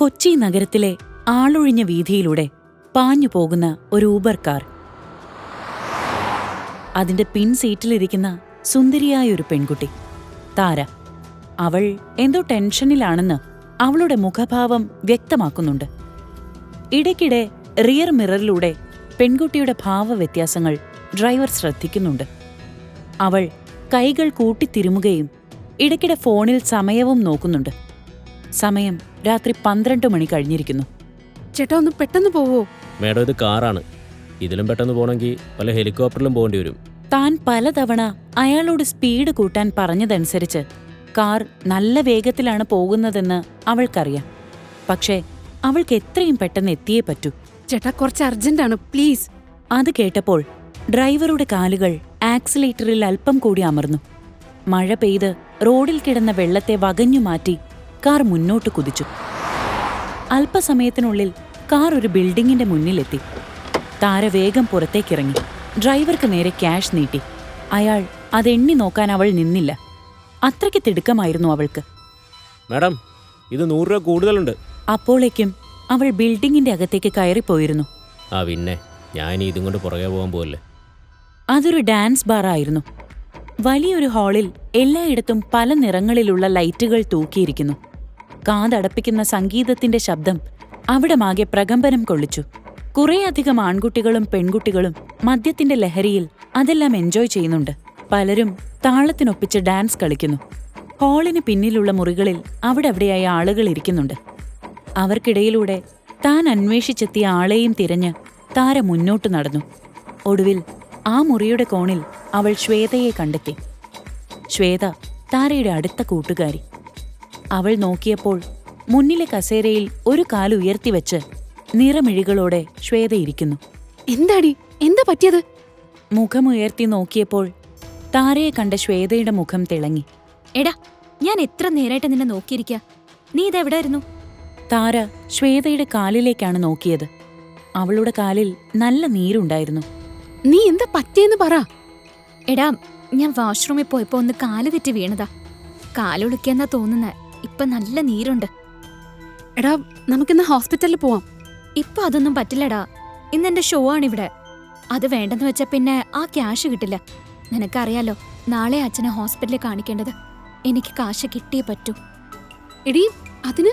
കൊച്ചി നഗരത്തിലെ ആളൊഴിഞ്ഞ വീഥിയിലൂടെ പാഞ്ഞു പോകുന്ന ഒരു ഊബർ കാർ. അതിന്റെ പിൻസീറ്റിലിരിക്കുന്ന സുന്ദരിയായൊരു പെൺകുട്ടി താര. അവൾ എന്തോ ടെൻഷനിലാണെന്ന് അവളുടെ മുഖഭാവം വ്യക്തമാക്കുന്നുണ്ട്. ഇടയ്ക്കിടെ റിയർ മിററിലൂടെ പെൺകുട്ടിയുടെ ഭാവവ്യത്യാസങ്ങൾ ഡ്രൈവർ ശ്രദ്ധിക്കുന്നുണ്ട്. അവൾ കൈകൾ കൂട്ടിത്തിരുമുകയും ഇടയ്ക്കിടെ ഫോണിൽ സമയവും നോക്കുന്നുണ്ട്. സമയം രാത്രി 12 മണി കഴിഞ്ഞിരിക്കുന്നു. ചേട്ടാ, ഒന്ന് പെട്ടെന്ന് പോവോ? മേഡം, ഇത് കാറാണ്. ഇതിലും പെട്ടെന്ന് പോകണമെങ്കിൽ വല്ല ഹെലികോപ്റ്ററിലും പോകേണ്ടി വരും. താൻ പലതവണ അയാളോട് സ്പീഡ് കൂട്ടാൻ പറഞ്ഞതനുസരിച്ച് കാർ നല്ല വേഗത്തിലാണ് പോകുന്നതെന്ന് അവൾക്കറിയാം. പക്ഷേ അവൾക്ക് എത്രയും പെട്ടെന്ന് എത്തിയേ പറ്റൂ. ചേട്ടാ, കുറച്ച് അർജന്റാണ്, പ്ലീസ്. അത് കേട്ടപ്പോൾ ഡ്രൈവറുടെ കാലുകൾ ആക്സിലേറ്ററിൽ അല്പം കൂടി അമർന്നു. മഴ പെയ്ത് റോഡിൽ കിടന്ന വെള്ളത്തെ വകഞ്ഞു മാറ്റി കാർ മുന്നോട്ട് കുതിച്ചു. അല്പസമയത്തിനുള്ളിൽ കാർ ഒരു ബിൽഡിങ്ങിന്റെ മുന്നിലെത്തി. താര വേഗം പുറത്തേക്കിറങ്ങി. ഡ്രൈവർക്ക് നേരെ ക്യാഷ് നീട്ടി. അയാൾ അതെണ്ണി നോക്കാൻ അവൾ നിന്നില്ല. അത്രയ്ക്ക് തിടുക്കമായിരുന്നു അവൾക്ക്. മേഡം, ഇത് 100 രൂപ കൂടുതലുണ്ട്. അപ്പോഴേക്കും അവൾ ബിൽഡിങ്ങിന്റെ അകത്തേക്ക് കയറിപ്പോയിരുന്നു. പിന്നെ ഞാൻ ഇതും കൊണ്ട് പുറകെ പോകാൻ പോകല്ലേ. അതൊരു ഡാൻസ് ബാറായിരുന്നു. വലിയൊരു ഹാളിൽ എല്ലായിടത്തും പല നിറങ്ങളിലുള്ള ലൈറ്റുകൾ തൂക്കിയിരിക്കുന്നു. കാതടപ്പിക്കുന്ന സംഗീതത്തിന്റെ ശബ്ദം അവിടമാകെ പ്രകമ്പനം കൊള്ളിച്ചു. കുറേയധികം ആൺകുട്ടികളും പെൺകുട്ടികളും മദ്യത്തിന്റെ ലഹരിയിൽ അതെല്ലാം എൻജോയ് ചെയ്യുന്നുണ്ട്. പലരും താളത്തിനൊപ്പിച്ച് ഡാൻസ് കളിക്കുന്നു. ഹാളിന് പിന്നിലുള്ള മുറികളിൽ അവിടെവിടെയായി ആളുകൾ ഇരിക്കുന്നുണ്ട്. അവർക്കിടയിലൂടെ താൻ അന്വേഷിച്ചെത്തിയ ആളെയും തിരഞ്ഞ് താര മുന്നോട്ടു നടന്നു. ഒടുവിൽ ആ മുറിയുടെ കോണിൽ അവൾ ശ്വേതയെ കണ്ടെത്തി. ശ്വേത താരയുടെ അടുത്ത കൂട്ടുകാരി. അവൾ നോക്കിയപ്പോൾ മുന്നിലെ കസേരയിൽ ഒരു കാല് ഉയർത്തിവെച്ച് നിറമിഴികളോടെ ശ്വേത ഇരിക്കുന്നു. എന്താടി, എന്താ പറ്റിയത്? മുഖമുയർത്തി നോക്കിയപ്പോൾ താരയെ കണ്ട ശ്വേതയുടെ മുഖം തിളങ്ങി. എടാ, ഞാൻ എത്ര നേരായിട്ട് നിന്നെ നോക്കിയിരിക്ക. നീ ഇതെവിടായിരുന്നു? താര ശ്വേതയുടെ കാലിലേക്കാണ് നോക്കിയത്. അവളുടെ കാലിൽ നല്ല നീരുണ്ടായിരുന്നു. നീ എന്താ പറ്റിയെന്ന് പറ. എടാ, ഞാൻ വാഷ്റൂമിൽ പോയപ്പോ ഒന്ന് കാല് തെറ്റി വീണതാ. കാലൊളിക്കെന്നാ തോന്നുന്നേ. ഇപ്പൊ നല്ല നീരുണ്ട്. എടാ, നമുക്കിന്ന് ഹോസ്പിറ്റലിൽ പോവാം. ഇപ്പൊ അതൊന്നും പറ്റില്ലടാ. ഇന്നെന്റെ ഷോ ആണിവിടെ. അത് വേണ്ടെന്ന് വെച്ചാ പിന്നെ ആ ക്യാഷ് കിട്ടില്ല. നിനക്കറിയാലോ, നാളെ അച്ഛനെ ഹോസ്പിറ്റലിൽ കാണിക്കേണ്ടത്. എനിക്ക് കാശ് കിട്ടിയേ പറ്റൂ. എടീ, അതിന്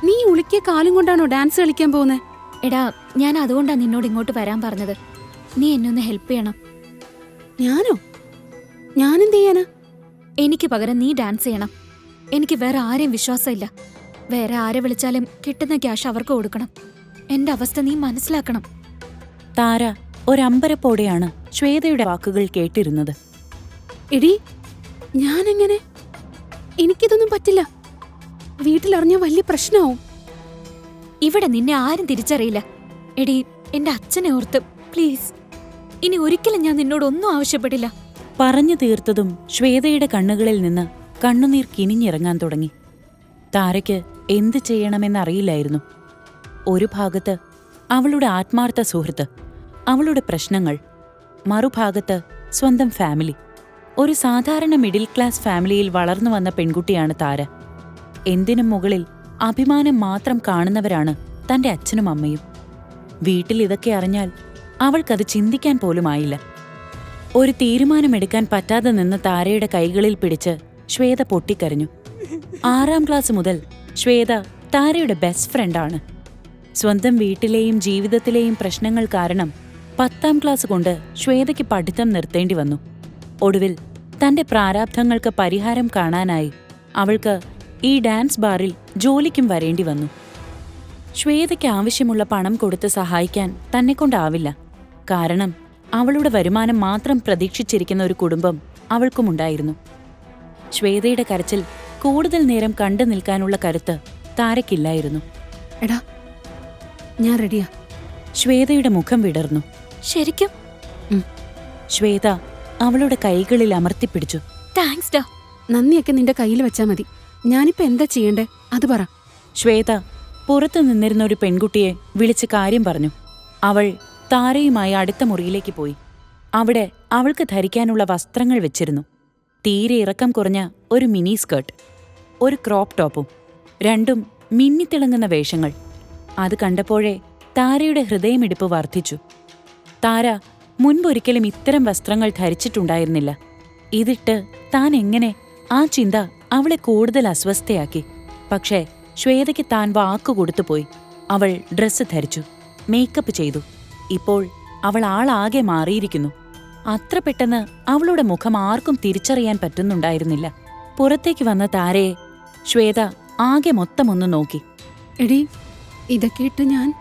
നീ ഉളുക്കിയ കാലും കൊണ്ടാണോ ഡാൻസ് കളിക്കാൻ പോകുന്നത്? എടാ, ഞാൻ അതുകൊണ്ടാ നിന്നോട് ഇങ്ങോട്ട് വരാൻ പറഞ്ഞത്. നീ എന്നെ ഒന്ന് ഹെൽപ്പ് ചെയ്യണം. ഞാനോ? ഞാനെന്ത് ചെയ്യാനാ? എനിക്ക് പകരം നീ ഡാൻസ് ചെയ്യണം. എനിക്ക് വേറെ ആരെയും വിശ്വാസമില്ല. വേറെ ആരെ വിളിച്ചാലും കിട്ടുന്ന ക്യാഷ് അവർക്ക് കൊടുക്കണം. എന്റെ അവസ്ഥ നീ മനസ്സിലാക്കണം. താര ഒരമ്പരപ്പോടെയാണ് ശ്വേതയുടെ വാക്കുകൾ കേട്ടിരുന്നത്. എടീ, ഞാനെങ്ങനെ? എനിക്കിതൊന്നും പറ്റില്ല. വീട്ടിലറിഞ്ഞ വലിയ പ്രശ്നമാവും. ഇവിടെ നിന്നെ ആരും തിരിച്ചറിയില്ല. എടീ, എന്റെ അച്ഛനെ ഓർത്ത് പ്ലീസ്. ഇനി ഒരിക്കലും ഞാൻ നിന്നോടൊന്നും ആവശ്യപ്പെടില്ല. പറഞ്ഞു തീർത്തതും ശ്വേതയുടെ കണ്ണുകളിൽ നിന്ന് കണ്ണുനീർ കിനിഞ്ഞിറങ്ങാൻ തുടങ്ങി. താരയ്ക്ക് എന്ത് ചെയ്യണമെന്നറിയില്ലായിരുന്നു. ഒരു ഭാഗത്ത് അവളുടെ ആത്മാർത്ഥ സുഹൃത്ത്, അവളുടെ പ്രശ്നങ്ങൾ. മറുഭാഗത്ത് സ്വന്തം ഫാമിലി. ഒരു സാധാരണ മിഡിൽ ക്ലാസ് ഫാമിലിയിൽ വളർന്നു വന്ന പെൺകുട്ടിയാണ് താര. എന്തിനും മുകളിൽ അഭിമാനം മാത്രം കാണുന്നവരാണ് തന്റെ അച്ഛനും അമ്മയും. വീട്ടിൽ ഇതൊക്കെ അറിഞ്ഞാൽ അവൾക്കത് ചിന്തിക്കാൻ പോലുമായില്ല. ഒരു തീരുമാനമെടുക്കാൻ പറ്റാതെ നിന്ന് താരയുടെ കൈകളിൽ പിടിച്ച് ശ്വേത പൊട്ടിക്കരഞ്ഞു. 6ാം ക്ലാസ് മുതൽ ശ്വേത താരയുടെ ബെസ്റ്റ് ഫ്രണ്ടാണ്. സ്വന്തം വീട്ടിലെയും ജീവിതത്തിലെയും പ്രശ്നങ്ങൾ കാരണം 10ാം ക്ലാസ് കൊണ്ട് ശ്വേതയ്ക്ക് പഠിത്തം നിർത്തേണ്ടി വന്നു. ഒടുവിൽ തന്റെ പ്രാരാബ്ധങ്ങൾക്ക് പരിഹാരം കാണാനായി അവൾക്ക് ഈ ഡാൻസ് ബാറിൽ ജോലിക്കും വരേണ്ടി വന്നു. ശ്വേതയ്ക്ക് ആവശ്യമുള്ള പണം കൊടുത്ത് സഹായിക്കാൻ തന്നെക്കൊണ്ടാവില്ല. കാരണം അവളുടെ വരുമാനം മാത്രം പ്രതീക്ഷിച്ചിരിക്കുന്ന ഒരു കുടുംബം അവൾക്കുമുണ്ടായിരുന്നു. ശ്വേതയുടെ കരച്ചിൽ കൂടുതൽ നേരം കണ്ടു നിൽക്കാനുള്ള കരുത്ത് താരയ്ക്കില്ലായിരുന്നു. എടാ, ഞാൻ റെഡിയാ. ശ്വേതയുടെ മുഖം വിടർന്നു. ശരിക്കും? ശ്വേത അവളുടെ കൈകളിൽ അമർത്തിപ്പിടിച്ചു. താങ്ക്സ് ഡാ. നന്ദിയൊക്കെ നിന്റെ കയ്യിൽ വെച്ചാ മതി. ഞാനിപ്പോ എന്താ ചെയ്യണ്ടേ അത് പറ. ശ്വേത പുറത്തു നിന്നിരുന്ന ഒരു പെൺകുട്ടിയെ വിളിച്ച് കാര്യം പറഞ്ഞു. അവൾ താരയുമായി അടുത്ത മുറിയിലേക്ക് പോയി. അവിടെ അവൾക്ക് ധരിക്കാനുള്ള വസ്ത്രങ്ങൾ വെച്ചിരുന്നു. തീരെ ഇറക്കം കുറഞ്ഞ ഒരു മിനി സ്കേർട്ട്, ഒരു ക്രോപ്പ് ടോപ്പും. രണ്ടും മിന്നിത്തിളങ്ങുന്ന വേഷങ്ങൾ. അത് കണ്ടപ്പോഴേ താരയുടെ ഹൃദയമിടിപ്പ് വർദ്ധിച്ചു. താര മുൻപൊരിക്കലും ഇത്തരം വസ്ത്രങ്ങൾ ധരിച്ചിട്ടുണ്ടായിരുന്നില്ല. ഇതിട്ട് താൻ എങ്ങനെ? ആ ചിന്ത അവളെ കൂടുതൽ അസ്വസ്ഥയാക്കി. പക്ഷേ ശ്വേതയ്ക്ക് താൻ വാക്കുകൊടുത്തുപോയി. അവൾ ഡ്രസ്സ് ധരിച്ചു, മേക്കപ്പ് ചെയ്തു. ഇപ്പോൾ അവൾ ആളാകെ മാറിയിരിക്കുന്നു. അത്ര പെട്ടെന്ന് അവളുടെ മുഖം ആർക്കും തിരിച്ചറിയാൻ പറ്റുന്നുണ്ടായിരുന്നില്ല. പുറത്തേക്ക് വന്ന താരയെ ശ്വേത ആകെ മൊത്തമൊന്നു നോക്കി. എടി, ഇതൊക്കെ ഇട്ട് ഞാൻ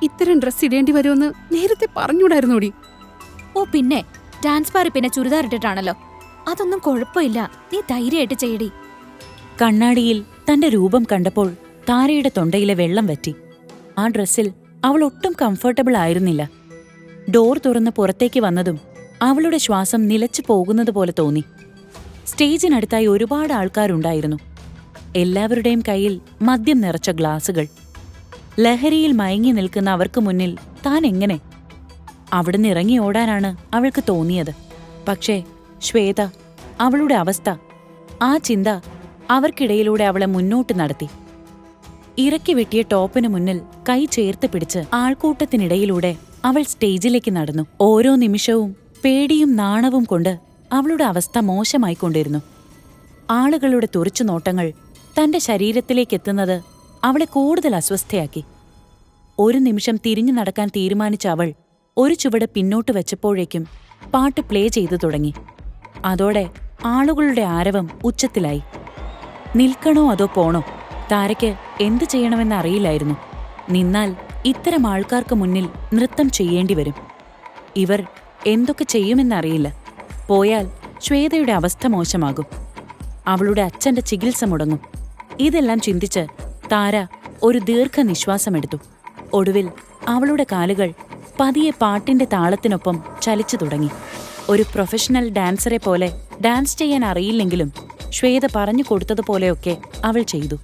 ഇത്തരം ഡ്രസ് ഇടേണ്ടി വരുമെന്ന് നേരത്തെ പറഞ്ഞൂടായിരുന്നോടി? ഓ പിന്നെ, ഡാൻസ് ബാറിൽ പിന്നെ ചുരിദാർ ഇട്ടിട്ടാണല്ലോ. അതൊന്നും കുഴപ്പമില്ല, നീ ധൈര്യമായിട്ട് ചെയ്യടി. കണ്ണാടിയിൽ തന്റെ രൂപം കണ്ടപ്പോൾ താരയുടെ തൊണ്ടയിലെ വെള്ളം വറ്റി. ആ ഡ്രസ്സിൽ അവൾ ഒട്ടും കംഫർട്ടബിൾ ആയിരുന്നില്ല. ഡോർ തുറന്ന് പുറത്തേക്ക് വന്നതും അവളുടെ ശ്വാസം നിലച്ചു പോകുന്നതുപോലെ തോന്നി. സ്റ്റേജിനടുത്തായി ഒരുപാട് ആൾക്കാരുണ്ടായിരുന്നു. എല്ലാവരുടെയും കയ്യിൽ മദ്യം നിറച്ച ഗ്ലാസുകൾ. ലഹരിയിൽ മയങ്ങി നിൽക്കുന്ന അവർക്ക് മുന്നിൽ താൻ എങ്ങനെ? അവിടുന്ന് ഇറങ്ങി ഓടാനാണ് അവൾക്ക് തോന്നിയത്. പക്ഷേ ശ്വേത, അവളുടെ അവസ്ഥ, ആ ചിന്ത അവർക്കിടയിലൂടെ അവളെ മുന്നോട്ട് നടത്തി. ഇറക്കി വെട്ടിയ ടോപ്പിന് മുന്നിൽ കൈ ചേർത്ത് പിടിച്ച് ആൾക്കൂട്ടത്തിനിടയിലൂടെ അവൾ സ്റ്റേജിലേക്ക് നടന്നു. ഓരോ നിമിഷവും പേടിയും നാണവും കൊണ്ട് അവളുടെ അവസ്ഥ മോശമായിക്കൊണ്ടിരുന്നു. ആളുകളുടെ തുറിച്ചുനോട്ടങ്ങൾ തന്റെ ശരീരത്തിലേക്കെത്തുന്നത് അവളെ കൂടുതൽ അസ്വസ്ഥയാക്കി. ഒരു നിമിഷം തിരിഞ്ഞു നടക്കാൻ തീരുമാനിച്ച അവൾ ഒരു ചുവട് പിന്നോട്ട് വെച്ചപ്പോഴേക്കും പാട്ട് പ്ലേ ചെയ്തു തുടങ്ങി. അതോടെ ആളുകളുടെ ആരവം ഉച്ചത്തിലായി. നിൽക്കണോ അതോ പോണോ? താരയ്ക്ക് എന്തു ചെയ്യണമെന്നറിയില്ലായിരുന്നു. നിന്നാൽ ഇത്തരം ആൾക്കാർക്ക് മുന്നിൽ നൃത്തം ചെയ്യേണ്ടി വരും. ഇവർ എന്തൊക്കെ ചെയ്യുമെന്നറിയില്ല. പോയാൽ ശ്വേതയുടെ അവസ്ഥ മോശമാകും. അവളുടെ അച്ഛന്റെ ചികിത്സ മുടങ്ങും. ഇതെല്ലാം ചിന്തിച്ച് താര ഒരു ദീർഘനിശ്വാസമെടുത്തു. ഒടുവിൽ അവളുടെ കാലുകൾ പതിയെ പാട്ടിന്റെ താളത്തിനൊപ്പം ചലിച്ചു തുടങ്ങി. ഒരു പ്രൊഫഷണൽ ഡാൻസറെ പോലെ ഡാൻസ് ചെയ്യാൻ അറിയില്ലെങ്കിലും ശ്വേത പറഞ്ഞു കൊടുത്തതുപോലെയൊക്കെ അവൾ ചെയ്തു.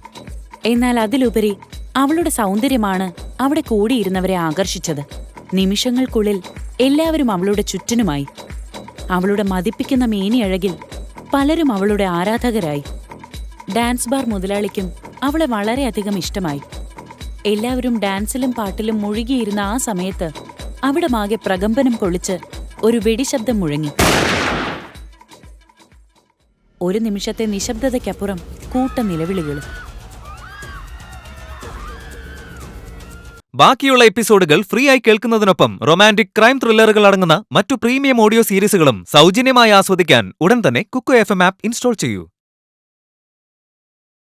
എന്നാൽ അതിലുപരി അവളുടെ സൗന്ദര്യമാണ് അവിടെ കൂടിയിരുന്നവരെ ആകർഷിച്ചത്. നിമിഷങ്ങൾക്കുള്ളിൽ എല്ലാവരും അവളുടെ ചുറ്റിനുമായി. അവളുടെ മതിപ്പിക്കുന്ന മേനിയഴകിൽ പലരും അവളുടെ ആരാധകരായി. ഡാൻസ് ബാർ മുതലാളിക്കും അവളെ വളരെയധികം ഇഷ്ടമായി. എല്ലാവരും ഡാൻസിലും പാട്ടിലും മുഴുകിയിരുന്ന ആ സമയത്ത് അവിടമാകെ പ്രകമ്പനം കൊള്ളിച്ച് ഒരു വെടിശബ്ദം മുഴങ്ങി. ഒരു നിമിഷത്തെ നിശബ്ദതയ്ക്കപ്പുറം കൂട്ട നിലവിളികളും. ബാക്കിയുള്ള എപ്പിസോഡുകൾ ഫ്രീ ആയി കേൾക്കുന്നതിനൊപ്പം റൊമാന്റിക് ക്രൈം ത്രില്ലറുകൾ അടങ്ങുന്ന മറ്റു പ്രീമിയം ഓഡിയോ സീരീസുകളും സൗജന്യമായി ആസ്വദിക്കാൻ ഉടൻ തന്നെ കുക്കു FM ആപ്പ് ഇൻസ്റ്റാൾ ചെയ്യൂ.